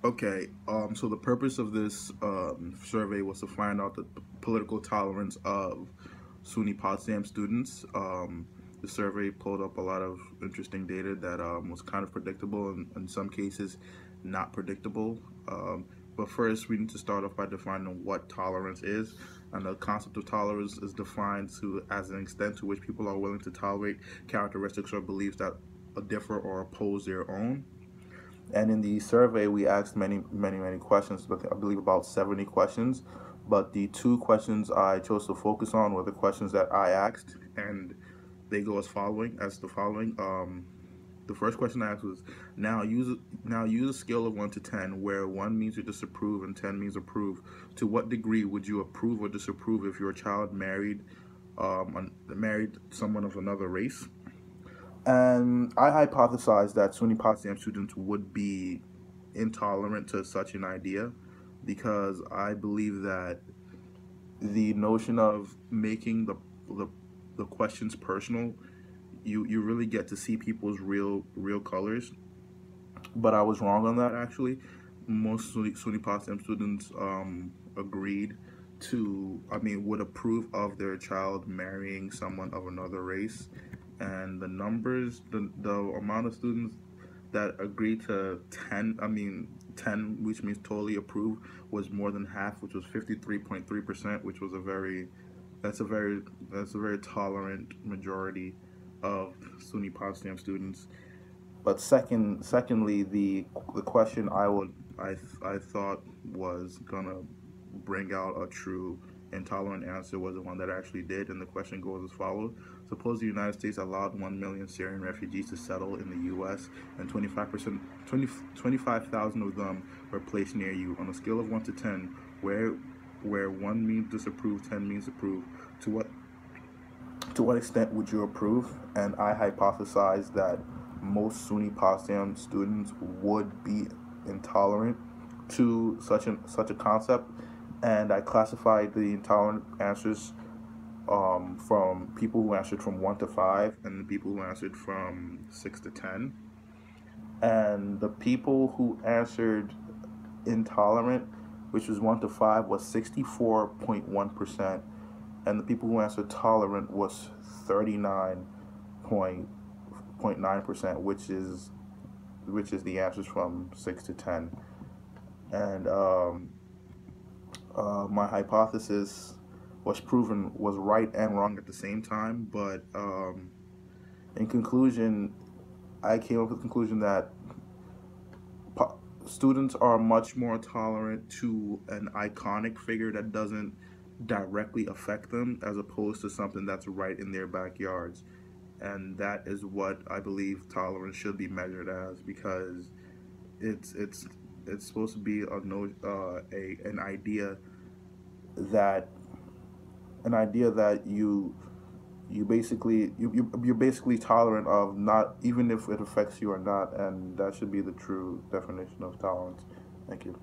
Okay, so the purpose of this survey was to find out the political tolerance of Suny Potsdam students. The survey pulled up a lot of interesting data that was kind of predictable and in some cases not predictable. But first, we need to start off by defining what tolerance is. And the concept of tolerance is defined as an extent to which people are willing to tolerate characteristics or beliefs that differ or oppose their own. And in the survey, we asked many questions, but I believe about 70 questions. But the two questions I chose to focus on were the questions that I asked, and they go as the following. The first question I asked was, now use a scale of 1 to 10, where 1 means you disapprove and 10 means approve. To what degree would you approve or disapprove if your child married someone of another race? And I hypothesized that SUNY Potsdam students would be intolerant to such an idea because I believe that the notion of making the, the questions personal, you really get to see people's real colors. But I was wrong on that actually. Most SUNY Potsdam students agreed would approve of their child marrying someone of another race. And the numbers, the amount of students that agreed to 10, which means totally approve, was more than half, which was 53.3%, which was that's a very, that's a very tolerant majority of SUNY Potsdam students. But secondly, the question I thought was gonna bring out a true intolerant answer was the one that actually did, and the question goes as follows: suppose the United States allowed 1 million Syrian refugees to settle in the U.S. and 25,000 of them were placed near you. On a scale of 1 to 10, where 1 means disapprove, 10 means approve, to what extent would you approve? And I hypothesized that most SUNY Potsdam students would be intolerant to such a concept, and I classified the intolerant answers from people who answered from 1 to 5 and the people who answered from 6 to 10. And the people who answered intolerant, which was 1 to 5, was 64.1%, and the people who answered tolerant was 39.9%, which is the answers from 6 to 10. And my hypothesis was right and wrong at the same time. But in conclusion, I came up with the conclusion that students are much more tolerant to an iconic figure that doesn't directly affect them as opposed to something that's right in their backyards. And that is what I believe tolerance should be measured as, because it's it's it's supposed to be a no a that an idea that you're basically tolerant of, not even if it affects you or not, and that should be the true definition of tolerance. Thank you.